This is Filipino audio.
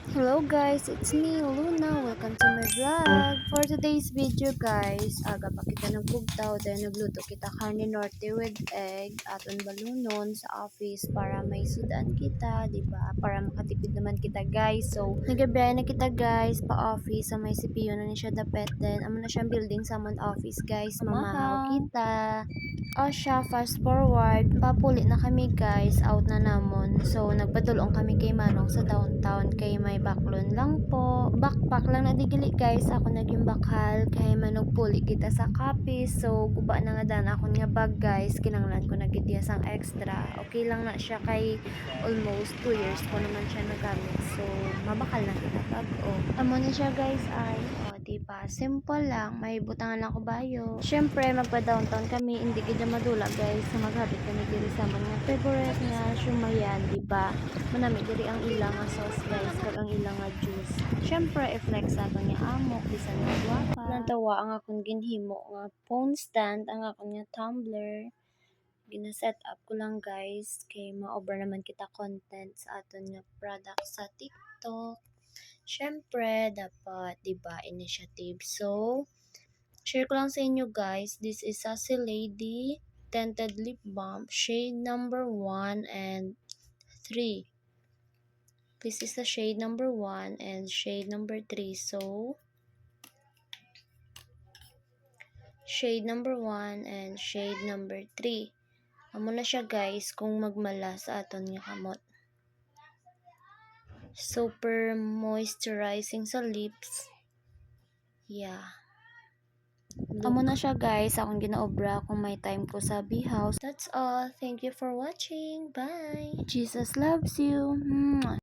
Hello guys, it's me, Luna. Welcome to my vlog. For today's video guys, aga pa kita nagbugtaw dahil nagluto kita karne norte with egg aton balunon sa office para may sudan kita, di ba? Para makatipid naman kita guys. So, nagabiyahe na kita guys pa office sa may CPU na ni siya dapet. Then, amo na siyang building sa mon office guys. Mamahaw kita. O siya, fast forward, papuli na kami guys, out na namon. So, nagpadulong kami kay Manong sa downtown, kay may baklon lang po. Backpack lang na digili guys, ako naging bakal, kay manog puli kita sa kapis. So, guba na nga dan ako nga bag guys, kinanglan ko nagidiyas ang extra. Okay lang na siya kay almost 2 years ko naman siya nagamit. So, mabakal na kita bag. Amo na siya guys ay, diba? Simple lang, may butangan lang ko bayo. Syempre, magpa-downtown kami, hindi kita madula guys, so maghabit kami diri sa mga favorite nga shumayan, diba? Manami diri ang ilang nga sauce guys, kag ang ilang nga juice. Syempre, i-flex ako niya amok, bisan nga guwapa. Nantawa ang akong ginhimo nga phone stand, ang akong nga tumbler. Gina-set up ko lang guys, kay ma-over naman kita content sa aton nga product sa TikTok. Syempre, dapat, diba, initiative. So, share ko lang sa inyo guys. This is Sassy Lady Tinted Lip Balm, shade number 1 and 3. This is the shade number 1 and shade number 3. So, shade number 1 and shade number 3. Amo na siya guys kung magmala sa aton nga kamot. Super moisturizing sa lips. Yeah. Amo na siya guys, akong ginaobra kung may time ko sa B-house. That's all. Thank you for watching. Bye. Jesus loves you. Mwah.